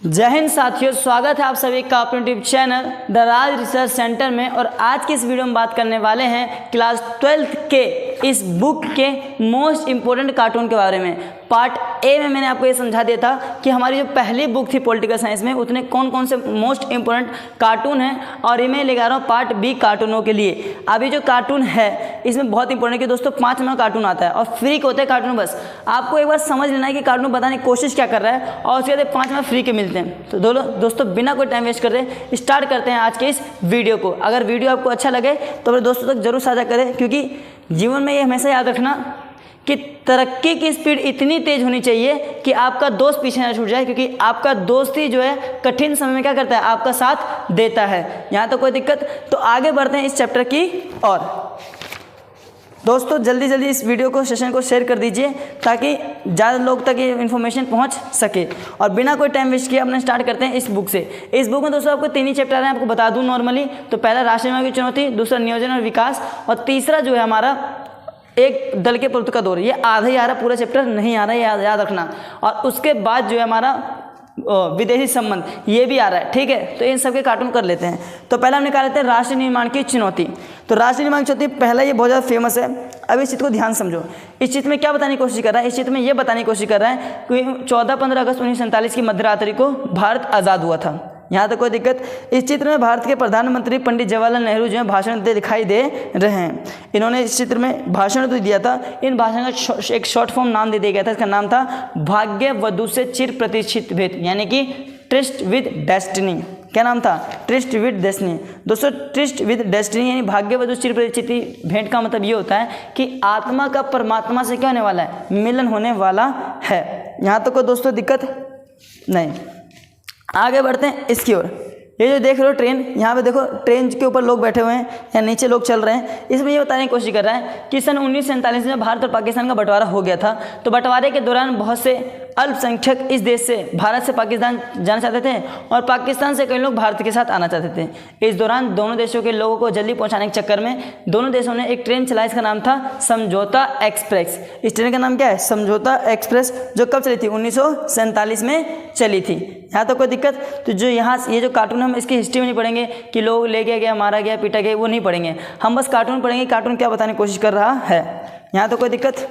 जय हिंद साथियों, स्वागत है आप सभी का अपने YouTube channel the Raj research centre में। और आज की इस वीडियो में बात करने वाले हैं क्लास 12th के इस बुक के मोस्ट इम्पोर्टेंट कार्टून के बारे में। पार्ट ए में मैंने आपको ये समझा दिया था कि हमारी जो पहली बुक थी पॉलिटिकल साइंस में उतने कौन कौन से मोस्ट इम्पोर्टेंट कार्टून हैं, और ये मैं लेकर रहा हूँ पार्ट बी कार्टूनों के लिए। अभी जो कार्टून है इसमें बहुत इंपॉर्टेंट है कि दोस्तों 5 नंबर कार्टून आता है और फ्री के होते हैं कार्टून। बस आपको एक बार समझ लेना है कि कार्टून बताने की कोशिश क्या कर रहा है और उसके बाद 5 नंबर फ्री के मिलते हैं। तो दोस्तों बिना कोई टाइम वेस्ट कर रहे स्टार्ट करते हैं आज के इस वीडियो को। अगर वीडियो आपको अच्छा लगे तो अपने दोस्तों तक जरूर साझा करें, क्योंकि जीवन में ये हमेशा याद रखना कि तरक्की की स्पीड इतनी तेज होनी चाहिए कि आपका दोस्त पीछे ना छूट जाए, क्योंकि आपका दोस्त ही जो है कठिन समय में क्या करता है, आपका साथ देता है। यहाँ तो कोई दिक्कत। तो आगे बढ़ते हैं इस चैप्टर की और। दोस्तों जल्दी जल्दी इस वीडियो को सेशन को शेयर कर दीजिए ताकि ज़्यादा लोग तक ये इन्फॉर्मेशन पहुंच सके। और बिना कोई टाइम वेस्ट किए अपने स्टार्ट करते हैं इस बुक से। इस बुक में दोस्तों आपको 3 ही चैप्टर हैं, आपको बता दूं नॉर्मली। तो पहला राष्ट्र निर्माण की चुनौती, दूसरा नियोजन और विकास, और तीसरा जो है हमारा एक दल के प्रभुत्व का दौर। ये आधा ही आ रहा, पूरा चैप्टर नहीं आ रहा, ये याद रखना। और उसके बाद जो है हमारा विदेशी संबंध, ये भी आ रहा है, ठीक है। तो इन सब के कार्टून कर लेते हैं। तो पहला हम निकाल लेते हैं राष्ट्र निर्माण की चुनौती। तो राष्ट्र निर्माण की चुनौती पहला, ये बहुत ज़्यादा फेमस है। अब इस चीज़ को ध्यान समझो। इस चीज़ में क्या बताने की कोशिश कर रहा है, इस चीज़ में ये बताने की कोशिश कर रहा है कि 14-15 अगस्त 1947 की मध्यरात्रि को भारत आज़ाद हुआ था। यहाँ तक कोई दिक्कत। इस चित्र में भारत के प्रधानमंत्री पंडित जवाहरलाल नेहरू जो है भाषण देते दिखाई दे रहे हैं। इन्होंने इस चित्र में भाषण तो दिया था। इन भाषण का एक शॉर्ट फॉर्म नाम दे दिया गया था। इसका नाम था भाग्य वधु से चिर प्रतीक्षित भेंट, यानी कि ट्रिस्ट विद डेस्टिनी। क्या नाम था? Tourist with destiny. दोस्तों ट्रिस्ट विद डेस्टिनी यानी भाग्य वधु चिर प्रतीक्षित भेंट का मतलब ये होता है कि आत्मा का परमात्मा से क्या होने वाला है, मिलन होने वाला है। यहाँ तक कोई दोस्तों दिक्कत नहीं। आगे बढ़ते हैं इसकी ओर। ये जो देख रहे हो ट्रेन, यहाँ पे देखो ट्रेन के ऊपर लोग बैठे हुए हैं या नीचे लोग चल रहे हैं। इसमें ये बताने की कोशिश कर रहा है कि सन 1947 में भारत और पाकिस्तान का बंटवारा हो गया था। तो बंटवारे के दौरान बहुत से अल्पसंख्यक इस देश से, भारत से पाकिस्तान जाना चाहते थे और पाकिस्तान से कई लोग भारत के साथ आना चाहते थे। इस दौरान दोनों देशों के लोगों को जल्दी पहुंचाने के चक्कर में दोनों देशों ने एक ट्रेन चलाई। इसका नाम था समझौता एक्सप्रेस। इस ट्रेन का नाम क्या है? समझौता एक्सप्रेस, जो कब चली थी? 1947 में चली थी। यहाँ तो कोई दिक्कत। तो जो यहाँ ये जो कार्टून हम इसकी हिस्ट्री में नहीं पढ़ेंगे कि लोग ले गया, मारा गया, पीटा गया, वो नहीं पढ़ेंगे। हम बस कार्टून पढ़ेंगे, कार्टून क्या बताने की कोशिश कर रहा है। यहाँ तो कोई दिक्कत।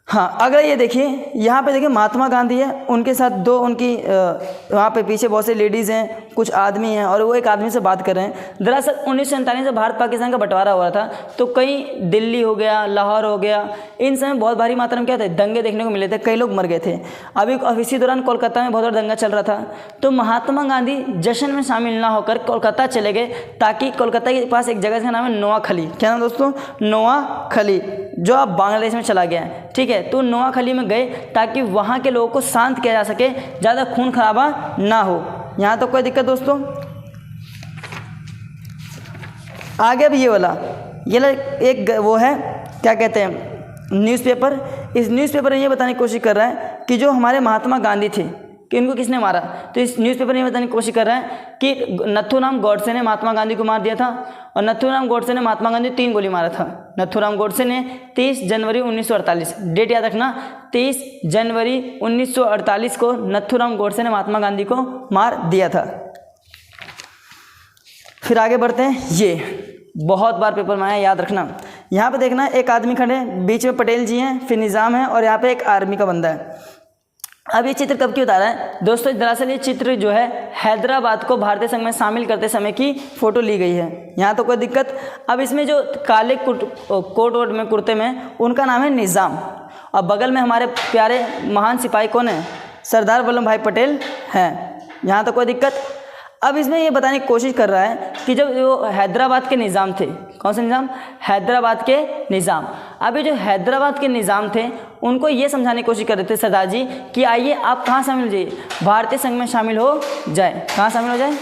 हाँ, अगर ये देखिए यहाँ पे देखिए महात्मा गांधी है, उनके साथ दो उनकी वहाँ पे पीछे बहुत से लेडीज़ हैं, कुछ आदमी हैं, और वो एक आदमी से बात कर रहे हैं। दरअसल 1947 से भारत पाकिस्तान का बंटवारा हुआ था। तो कई दिल्ली हो गया, लाहौर हो गया, इन समय बहुत भारी मात्रा में क्या थे, दंगे देखने को मिले थे, कई लोग मर गए थे। अभी इसी दौरान कोलकाता में बहुत बड़ा दंगा चल रहा था। तो महात्मा गांधी जश्न में शामिल ना होकर कोलकाता चले गए, ताकि कोलकाता के पास एक जगह का नाम है नोआखली। क्या नाम दोस्तों? नोआखली, जो अब बांग्लादेश में चला गया है, ठीक है। तो नोआखली में गए ताकि वहाँ के लोगों को शांत किया जा सके, ज़्यादा खून खराबा ना हो। यहाँ तो कोई दिक्कत दोस्तों। आगे भी ये वाला एक वो है, क्या कहते हैं, न्यूज़पेपर। इस न्यूज़पेपर में ये बताने की कोशिश कर रहा है कि जो हमारे महात्मा गांधी थे कि इनको किसने मारा। तो इस न्यूज़पेपर में बताने की कोशिश कर रहा है कि नथुराम गॉडसे ने महात्मा गांधी को मार दिया था, और नथुराम गॉडसे ने महात्मा गांधी 3 गोली मारा था। नथुराम गॉडसे ने 30 जनवरी 1948, डेट याद रखना, 30 जनवरी 1948 को नथुराम गॉडसे ने महात्मा गांधी को मार दिया था। फिर आगे बढ़ते हैं। ये बहुत बार पेपर में आया, याद रखना। यहाँ पे देखना, एक आदमी खड़े हैं, बीच में पटेल जी हैं, फिर निज़ाम है, और यहाँ पे एक आर्मी का बंदा है। अब ये चित्र कब की बता रहा है दोस्तों? दरअसल ये चित्र जो है हैदराबाद को भारतीय संघ में शामिल करते समय की फ़ोटो ली गई है। यहाँ तो कोई दिक्कत। अब इसमें जो काले कोट वोट में कुर्ते में, उनका नाम है निज़ाम, और बगल में हमारे प्यारे महान सिपाही कौन है? सरदार वल्लभ भाई पटेल हैं। यहाँ तो कोई दिक्कत। अब इसमें ये बताने की कोशिश कर रहा है कि जब जो हैदराबाद के निज़ाम थे, कौन से निज़ाम? हैदराबाद के निज़ाम। अब ये जो हैदराबाद के निज़ाम थे, उनको ये समझाने की कोशिश कर रहे थे सरदार जी कि आइए आप कहाँ शामिल हो जाइए, भारतीय संघ में शामिल हो जाए। कहाँ शामिल हो जाए?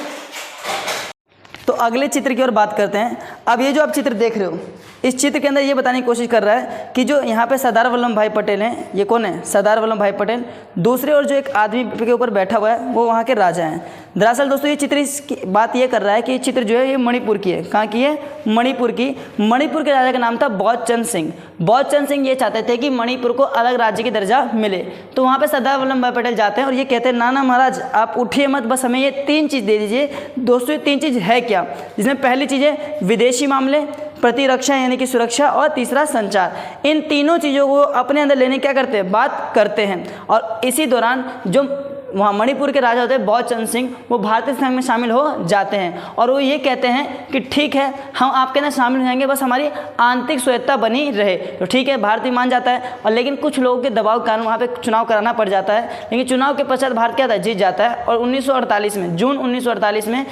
तो अगले चित्र की ओर बात करते हैं। अब ये जो आप चित्र देख रहे हो, इस चित्र के अंदर ये बताने की कोशिश कर रहा है कि जो यहाँ पे सरदार वल्लभ भाई पटेल हैं, ये कौन है, सरदार वल्लभ भाई पटेल, दूसरे और जो एक आदमी के ऊपर बैठा हुआ है वो वहाँ के राजा हैं। दरअसल दोस्तों ये चित्र इसकी बात ये कर रहा है कि ये चित्र जो है ये मणिपुर की है। कहाँ की है, मणिपुर की। मणिपुर के राजा का नाम था बौद्धचंद सिंह। बौद्धचंद सिंह ये चाहते थे कि मणिपुर को अलग राज्य की दर्जा मिले, तो वहाँ पे सरदार वल्लभ भाई पटेल जाते हैं और ये कहते हैं ना ना महाराज आप उठिए मत, बस हमें ये 3 चीज़ दे दीजिए। दोस्तों ये 3 चीज़ है क्या, जिसमें पहली चीज़ है विदेशी मामले, प्रतिरक्षा यानी कि सुरक्षा, और तीसरा संचार। इन तीनों चीज़ों को अपने अंदर लेने क्या करते हैं, बात करते हैं। और इसी दौरान जो वहाँ मणिपुर के राजा होते हैं बौद्धचंद सिंह, वो भारतीय संघ में शामिल हो जाते हैं और वो ये कहते हैं कि ठीक है हम आपके अंदर शामिल हो जाएंगे, बस हमारी आंतरिक स्वायत्तता बनी रहे। तो ठीक है, भारत मान जाता है। और लेकिन कुछ लोगों के दबाव के कारण वहाँ पे चुनाव कराना पड़ जाता है, लेकिन चुनाव के पश्चात भारत क्या था, जीत जाता है। और 1948 में, जून 1948 में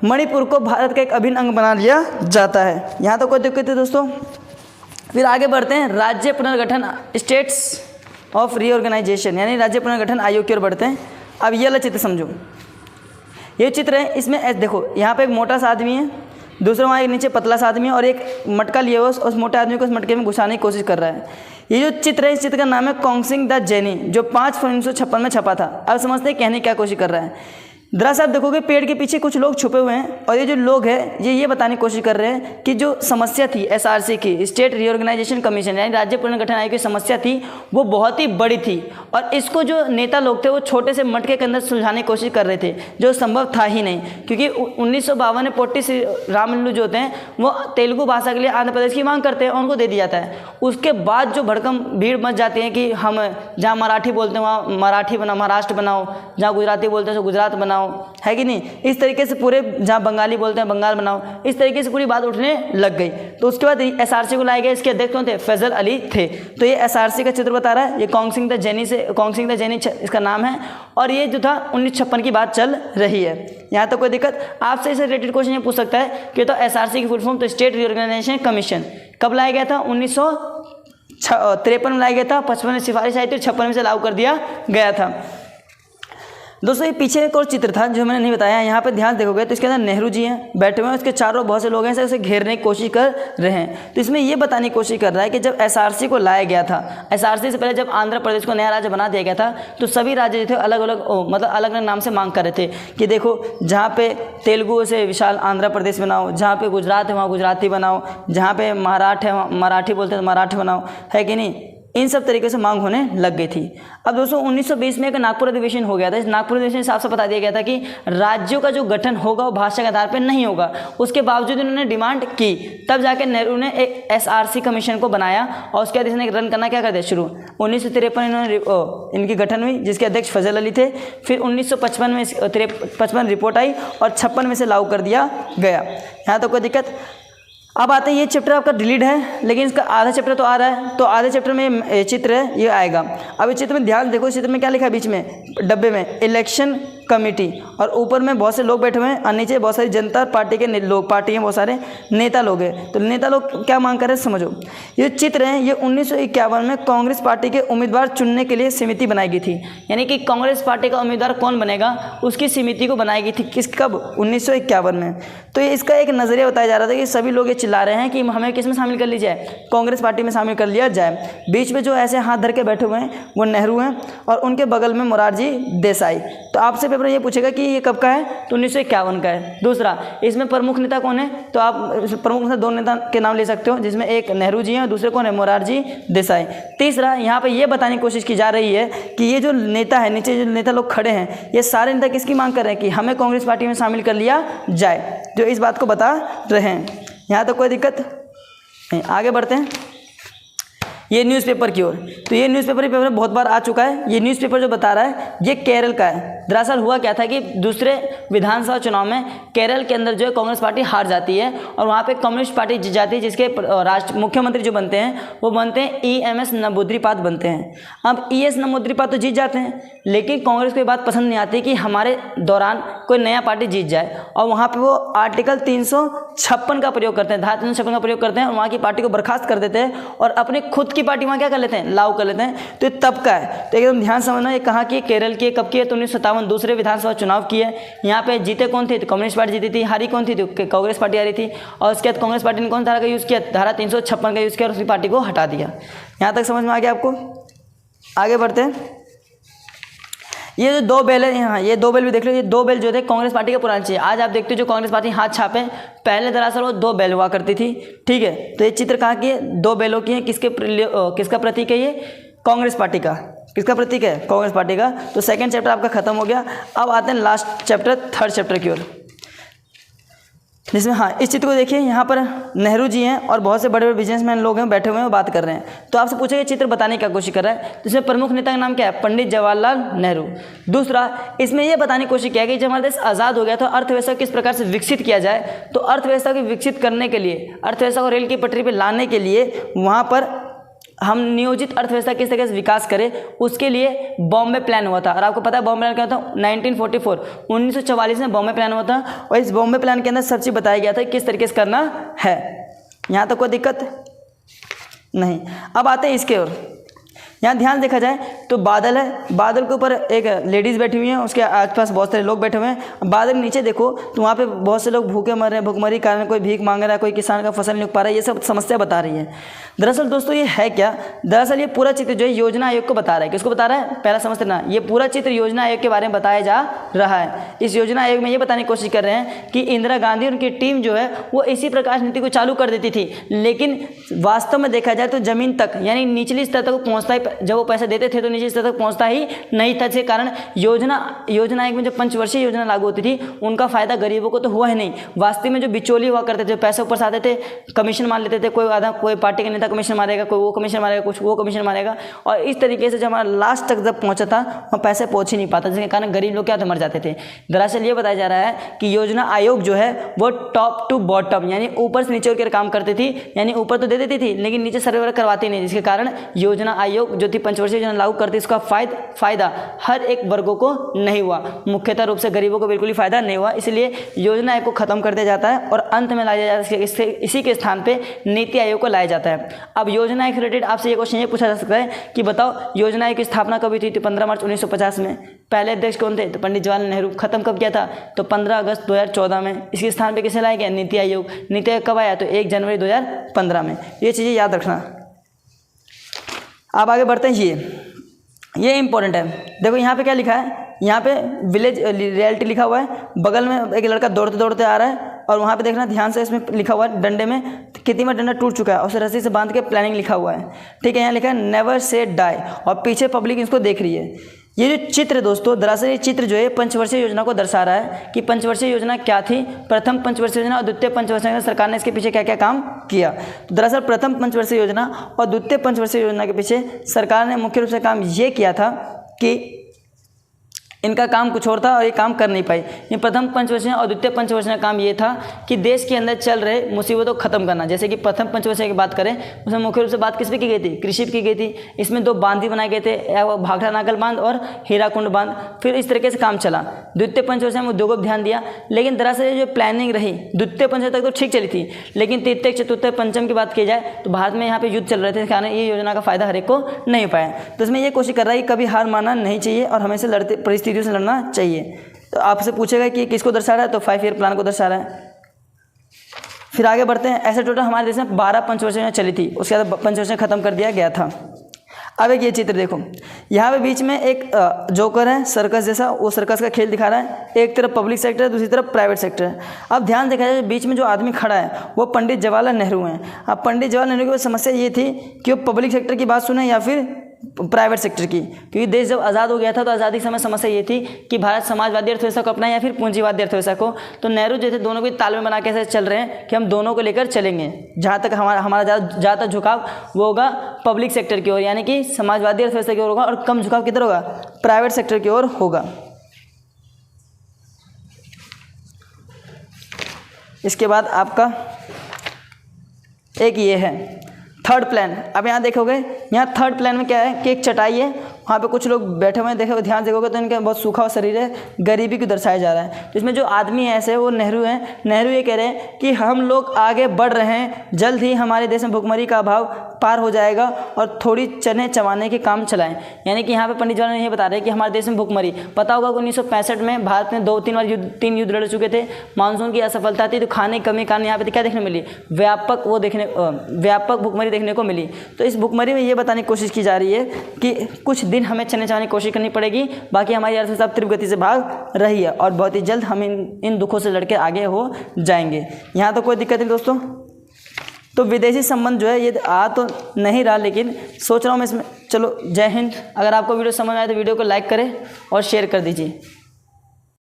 मणिपुर को भारत का एक अभिन्न अंग बना लिया जाता है। यहाँ तो कोई दिक्कत है दोस्तों। फिर आगे बढ़ते हैं, राज्य पुनर्गठन, स्टेट्स ऑफ रीऑर्गेनाइजेशन, यानी राज्य पुनर्गठन आयोग की ओर बढ़ते हैं। अब ये वाला चित्र समझो, ये चित्र है, इसमें देखो यहाँ पे एक मोटा सा आदमी है, दूसरा वहाँ एक नीचे पतला सा आदमी है और एक मटका लिए हुआ उस मोटे आदमी को उस मटके में घुसाने की कोशिश कर रहा है। ये जो चित्र है, इस चित्र का नाम है कॉन्गसिंग द जैनी, जो 5 फरवरी 1956 में छपा था। अब समझते हैं कहने क्या कोशिश कर रहा है। दरअसल आप देखोगे पेड़ के पीछे कुछ लोग छुपे हुए हैं और ये जो लोग हैं ये बताने की कोशिश कर रहे हैं कि जो समस्या थी एसआरसी की, स्टेट रीऑर्गेनाइजेशन कमीशन यानी राज्य पुनर्गठन आयोग की समस्या थी वो बहुत ही बड़ी थी और इसको जो नेता लोग थे वो छोटे से मटके के अंदर सुलझाने की कोशिश कर रहे थे, जो संभव था ही नहीं। क्योंकि 1952 में पोट्टी श्री रामुलु जो होते हैं वो तेलुगु भाषा के लिए आंध्र प्रदेश की मांग करते हैं और उनको दे दिया जाता है। उसके बाद जो भड़कम भीड़ मच जाती है कि हम जहाँ मराठी बोलते हैं वहाँ मराठी बनाओ, महाराष्ट्र बनाओ, जहाँ गुजराती बोलते हैं तो गुजरात बनाओ, है कि नहीं। इस तरीके से पूरे जहाँ बंगाली बोलते हैं बंगाल बनाओ, इस तरीके से पूरी बात उठने लग गई। तो उसके बाद एसआरसी को लाए गए, इसके अध्यक्ष कौन थे, फैजल अली थे। तो ये एसआरसी का चित्र बता रहा है, ये कॉन्गसिंग द जैनी इसका नाम है और ये जो था 1956 की बात चल रही है। यहाँ तो कोई दिक्कत। आपसे इसे रिलेटेड क्वेश्चन ये पूछ सकता है कि तो एसआरसी की फुल फॉर्म तो स्टेट रीऑर्गेनाइजेशन कमीशन कब लाया गया था, 1953 में लाया गया था। 55 में सिफारिश आई थी, 56 में से लागू कर दिया गया था। दोस्तों ये पीछे एक और चित्र था जो मैंने नहीं बताया, यहाँ पे ध्यान देखोगे तो इसके अंदर नेहरू जी हैं बैठे हुए हैं, उसके चारों बहुत से लोग हैं उसे घेरने की कोशिश कर रहे हैं। तो इसमें ये बताने की कोशिश कर रहा है कि जब एसआरसी को लाया गया था, एसआरसी से पहले जब आंध्र प्रदेश को नया राज्य बना दिया गया था तो सभी राज्य जो थे अलग अलग मतलब अलग अलग नाम से मांग कर रहे थे कि देखो जहाँ पे तेलुगु से विशाल आंध्र प्रदेश बनाओ, जहाँ पे गुजरात है वहाँ गुजराती बनाओ, जहाँ पे महाराष्ट्र है मराठी बोलते हैं तो मराठी बनाओ, है कि नहीं। इन सब तरीके से मांग होने लग गई थी। अब दोस्तों 1920 में एक नागपुर अधिवेशन हो गया था। इस नागपुर अधिवेशन हिसाब से बता दिया गया था कि राज्यों का जो गठन होगा वो भाषा के आधार पर नहीं होगा। उसके बावजूद उन्होंने डिमांड की, तब जाके नेहरू ने एक एसआरसी कमीशन को बनाया और उसके बाद इसने रन करना क्या कर दिया शुरू। 1953 इन्होंने इनकी गठन हुई जिसके अध्यक्ष फजल अली थे। फिर 1955 में 55 रिपोर्ट आई और 56 में से लागू कर दिया गया। यहाँ तो कोई दिक्कत। अब आते हैं, ये चैप्टर आपका डिलीट है लेकिन इसका आधा चैप्टर तो आ रहा है, तो आधे चैप्टर में ये चित्र है ये आएगा। अब इस चित्र में ध्यान देखो, इस चित्र में क्या लिखा है, बीच में डब्बे में इलेक्शन कमेटी और ऊपर में बहुत से लोग बैठे हुए हैं और नीचे बहुत सारी जनता पार्टी के लोग, पार्टी हैं बहुत सारे नेता लोग हैं। तो नेता लोग क्या मांग कर रहे हैं समझो। ये चित्र है, ये 1951 में कांग्रेस पार्टी के उम्मीदवार चुनने के लिए समिति बनाई गई थी, यानी कि कांग्रेस पार्टी का उम्मीदवार कौन बनेगा उसकी समिति को बनाई गई थी। किस कब 1951 में। तो ये इसका एक नज़रिया बताया जा रहा था कि सभी लोग ये चिल्ला रहे हैं कि हमें किस में शामिल कर लिया जाए, कांग्रेस पार्टी में शामिल कर लिया जाए। बीच में जो ऐसे हाथ धर के बैठे हुए हैं वो नेहरू हैं और उनके बगल में मोरारजी देसाई। तो आपसे पेपर ये पूछेगा कि ये कब का है, तो 1951 का है। दूसरा, इसमें प्रमुख नेता कौन है, तो आप प्रमुख नेता 2 नेता के नाम ले सकते हो जिसमें एक नेहरू जी हैं और दूसरे कौन है, मोरारजी देसाई। तीसरा, यहाँ पे ये बताने की कोशिश की जा रही है कि ये जो नेता है, नीचे जो नेता लोग खड़े हैं, ये सारे नेता किसकी मांग कर रहे हैं कि हमें कांग्रेस पार्टी में शामिल कर लिया जाए, जो इस बात को बता रहे हैं। यहाँ तो कोई दिक्कत नहीं। आगे बढ़ते हैं ये न्यूज़पेपर की ओर। तो ये न्यूज़पेपर पेपर बहुत बार आ चुका है। ये न्यूज़पेपर जो बता रहा है ये केरल का है। दरअसल हुआ क्या था कि दूसरे विधानसभा चुनाव में केरल के अंदर जो है कांग्रेस पार्टी हार जाती है और वहाँ पे कम्युनिस्ट पार्टी जीत जाती है, जिसके मुख्यमंत्री जो बनते हैं वो बनते हैं EMS नंबूद्रीपाद बनते हैं। अब ES नंबूद्रीपाद तो जीत जाते हैं, लेकिन कांग्रेस को ये बात पसंद नहीं आती कि हमारे दौरान कोई नया पार्टी जीत जाए और वहाँ पर वो आर्टिकल 356 का प्रयोग करते हैं, धारा 356 का प्रयोग करते हैं और वहाँ की पार्टी को बर्खास्त कर देते हैं और अपने खुद की पार्टी वहाँ क्या कर लेते हैं, लागू कर लेते हैं। तो ये तब का है, तो एकदम ध्यान समझना। ये कहाँ की, केरल की, कब की है, तो 1957 दूसरे विधानसभा चुनाव की है। यहाँ पे जीते कौन थे, तो कम्युनिस्ट पार्टी जीती थी। हारी कौन थी, तो कांग्रेस पार्टी हारी थी। और उसके बाद कांग्रेस पार्टी ने कौन धारा का यूज़ किया, धारा 356 का यूज़ किया और उसी पार्टी को हटा दिया। यहाँ तक समझ में आ गया आपको। आगे बढ़ते हैं। ये जो 2 बेल है यहाँ, ये 2 बेल भी देख लो। ये 2 बेल जो थे कांग्रेस पार्टी के पुराने चाहिए। आज आप देखते हो जो कांग्रेस पार्टी हाथ छापे, पहले दरअसल वो 2 बेल हुआ करती थी, ठीक है। तो ये चित्र कहाँ की है, 2 बेलों की है। किसका प्रतीक है ये, कांग्रेस पार्टी का। किसका प्रतीक है, कांग्रेस पार्टी का। तो सेकंड चैप्टर आपका खत्म हो गया। अब आते हैं लास्ट चैप्टर, थर्ड चैप्टर की ओर, जिसमें हाँ इस चित्र को देखिए। यहाँ पर नेहरू जी हैं और बहुत से बड़े बड़े बिजनेसमैन लोग हैं, बैठे हुए हैं, बात कर रहे हैं। तो आपसे पूछेगा चित्र बताने की क्या कोशिश कर रहा है, तो इसमें प्रमुख नेता का नाम क्या है, पंडित जवाहरलाल नेहरू। दूसरा, इसमें यह बताने की कोशिश किया कि जब हमारा देश आज़ाद हो गया तो अर्थव्यवस्था किस प्रकार से विकसित किया जाए। तो अर्थव्यवस्था को विकसित करने के लिए, अर्थव्यवस्था को रेल की पटरी पर लाने के लिए वहाँ पर हम नियोजित अर्थव्यवस्था किस तरह से विकास करें, उसके लिए बॉम्बे प्लान हुआ था। और आपको पता है बॉम्बे प्लान क्या था, 1944 1944 में बॉम्बे प्लान हुआ था। और इस बॉम्बे प्लान के अंदर सब चीज़ बताया गया था किस तरीके से करना है। यहाँ तक कोई दिक्कत नहीं। अब आते हैं इसके ओर। यहाँ ध्यान देखा जाए तो बादल है, बादल के ऊपर एक लेडीज़ बैठी हुई हैं, उसके आसपास बहुत सारे लोग बैठे हुए हैं। बादल नीचे देखो तो वहाँ पे बहुत से लोग भूखे मर रहे हैं, भूखमरी कारण कोई भीख मांग रहा है, कोई किसान का फसल नहीं उग पा रहा है। ये सब समस्या बता रही है। दरअसल दोस्तों ये है क्या, दरअसल ये पूरा चित्र जो है योजना आयोग को बता रहा है। किसको बता रहा है, पहला समझते ना, ये पूरा चित्र योजना आयोग के बारे में बताया जा रहा है। इस योजना आयोग में ये बताने की कोशिश कर रहे हैं कि इंदिरा गांधी और उनकी टीम जो है वो इसी प्रकाश नीति को चालू कर देती थी, लेकिन वास्तव में देखा जाए तो जमीन तक यानी निचली स्तर तक पहुँचता ही, जब वो पैसे देते थे तो निचली स्तर तक पहुँचता ही नहीं था। जिसके कारण योजना आयोग में जो पंचवर्षीय योजना लागू होती थी उनका फायदा गरीबों को तो हुआ ही नहीं। वास्तव में जो बिचौली हुआ करते थे, पैसे ऊपर से आते थे, कमीशन मान लेते थे, कोई आधा कोई पार्टी का नेता कमीशन मारेगा, कोई वो कमीशन मारेगा, कुछ वो कमीशन मारेगा। और इस तरीके से जब हमारा लास्ट तक जब पहुंचा था वहाँ पैसे पहुंच ही नहीं पाता, जिसके कारण गरीब लोग क्या तो मर जाते थे। दरअसल ये बताया जा रहा है कि योजना आयोग जो है वो टॉप टू बॉटम यानी ऊपर से नीचे होकर काम करती थी, यानी ऊपर तो दे देती थी लेकिन नीचे सर्वे करवाती नहीं, जिसके कारण योजना आयोग जो थी पंचवर्षीय योजना लागू करती, इसका फायदा हर एक वर्गों को नहीं हुआ, मुख्यतः रूप से गरीबों को बिल्कुल ही फायदा नहीं हुआ। इसलिए योजना आयोग को खत्म कर दिया जाता है और अंत में लाया जाता है, इसी के स्थान पे नीति आयोग को लाया जाता है। अब योजना आयोग रिलेटेड आपसे ये क्वेश्चन ये पूछा जा सकता है कि बताओ योजना आयोग की स्थापना कब हुई थी, तो 15 मार्च 1950 में। पहले अध्यक्ष कौन थे, तो पंडित जवाहरलाल नेहरू। खत्म कब किया था, तो 15 अगस्त 2014 में। इसके स्थान पे किसे लाया गया, नीति आयोग। नीति आयोग कब आया, तो 1 जनवरी 2015 में। ये चीज़ें याद रखना। अब आगे बढ़ते हैं। ये इंपॉर्टेंट है। देखो यहाँ पे क्या लिखा है, यहाँ पे विलेज रियलिटी लिखा हुआ है, बगल में एक लड़का दौड़ते दौड़ते आ रहा है और वहाँ पे देखना ध्यान से, इसमें लिखा हुआ है डंडे में कितनी बार डंडा टूट चुका है, उसे रस्सी से बांध के प्लानिंग लिखा हुआ है, ठीक है। यहाँ लिखा है नेवर से डाई और पीछे पब्लिक इसको देख रही है। ये जो चित्र दोस्तों, दरअसल ये चित्र जो है पंचवर्षीय योजना को दर्शा रहा है कि पंचवर्षीय योजना क्या थी, प्रथम पंचवर्षीय योजना और द्वितीय पंचवर्षीय योजना, सरकार ने इसके पीछे क्या क्या काम किया। तो दरअसल प्रथम पंचवर्षीय योजना और द्वितीय पंचवर्षीय योजना के पीछे सरकार ने मुख्य रूप से काम ये किया था कि इनका काम कुछ और था और ये काम कर नहीं पाई। ये प्रथम पंचवर्षीय और द्वितीय पंचवर्षीय का काम ये था कि देश के अंदर चल रहे मुसीबतों को खत्म करना। जैसे कि प्रथम पंचवर्षीय की बात करें, उसमें मुख्य रूप से बात किस पे की गई थी, कृषि पे की गई थी। इसमें 2 बांध भी बनाए गए थे, भाखड़ा नागल बांध और हीराकुंड बांध। फिर इस तरीके से काम चला। द्वितीय पंचवर्षीय में उद्योगों पर ध्यान दिया, लेकिन दरअसल जो प्लानिंग रही द्वितीय पंचवर्षीय तक तो ठीक चली थी, लेकिन तृतीय चतुर्थ पंचम की बात की जाए तो भारत में यहाँ पे युद्ध चल रहे थे, कारण ये योजना का फायदा हर एक को नहीं पाया। तो इसमें ये कोशिश कर रहा है कि कभी हार मानना नहीं चाहिए और हमेशा लड़ते परिस्थितियों से लड़ना चाहिए। तो आपसे पूछेगा कि किसको दर्शा रहा है, तो 5 ईयर प्लान को दर्शा रहा है। फिर आगे बढ़ते हैं। ऐसे टोटल हमारे देश में 12 पंचवर्षीय योजना चली थी, उसके बाद पंचवर्षीय खत्म कर दिया गया था। अब एक ये चित्र देखो, यहाँ पे बीच में एक जोकर है सर्कस जैसा, वो सर्कस का खेल दिखा रहा है। एक तरफ पब्लिक सेक्टर है, दूसरी तरफ प्राइवेट सेक्टर है। अब ध्यान देखा जाए बीच में जो आदमी खड़ा है वो पंडित जवाहरलाल नेहरू हैं। अब पंडित जवाहरलाल नेहरू की समस्या ये थी कि वो पब्लिक सेक्टर की बात सुने या फिर प्राइवेट सेक्टर की, क्योंकि देश जब आज़ाद हो गया था तो आज़ादी के समय समस्या ये थी कि भारत समाजवादी अर्थव्यवस्था को अपनाए या फिर पूंजीवादी अर्थव्यवस्था को। तो नेहरू जो थे दोनों को तालमेल बना के ऐसे चल रहे हैं कि हम दोनों को लेकर चलेंगे। जहाँ तक हमारा ज़्यादा झुकाव वो होगा पब्लिक सेक्टर की ओर, यानी कि समाजवादी अर्थव्यवस्था की ओर होगा, और कम झुकाव किधर होगा, प्राइवेट सेक्टर की ओर होगा। इसके बाद आपका एक ये है थर्ड प्लान। अब यहाँ देखोगे, यहाँ थर्ड प्लान में क्या है कि एक चटाई है, वहाँ पे कुछ लोग बैठे हुए हैं, देखो ध्यान देखोगे तो इनका बहुत सूखा हुआ शरीर है, गरीबी को दर्शाया जा रहा है। तो इसमें जो आदमी है ऐसे वो नेहरू हैं। नेहरू ये कह रहे हैं कि हम लोग आगे बढ़ रहे हैं, जल्द ही हमारे देश में भुखमरी का अभाव पार हो जाएगा और थोड़ी चने चबाने के काम चलाएं। यानी कि यहाँ पे पंडित जवाहरलाल नेहरू ये बता रहे हैं कि हमारे देश में भूखमरी, पता होगा कि 1965 में भारत ने 2-3 बार तीन युद्ध लड़ चुके थे, मानसून की असफलता थी, तो खाने की कमी के कारण यहाँ पे क्या देखने मिली, व्यापक भूखमरी देखने को मिली। तो इस भूखमरी में ये बताने की कोशिश की जा रही है कि कुछ दिन हमें चने चबाने की कोशिश करनी पड़ेगी, बाकी हमारी अर्थव्यवस्था तीव्र गति से भाग रही है और बहुत ही जल्द हम इन दुखों से लड़के आगे हो जाएंगे। यहाँ तो कोई दिक्कत नहीं दोस्तों। तो विदेशी संबंध जो है ये आ तो नहीं रहा, लेकिन सोच रहा हूँ मैं इसमें। चलो जय हिंद। अगर आपको वीडियो समझ आए तो वीडियो को लाइक करें और शेयर कर दीजिए।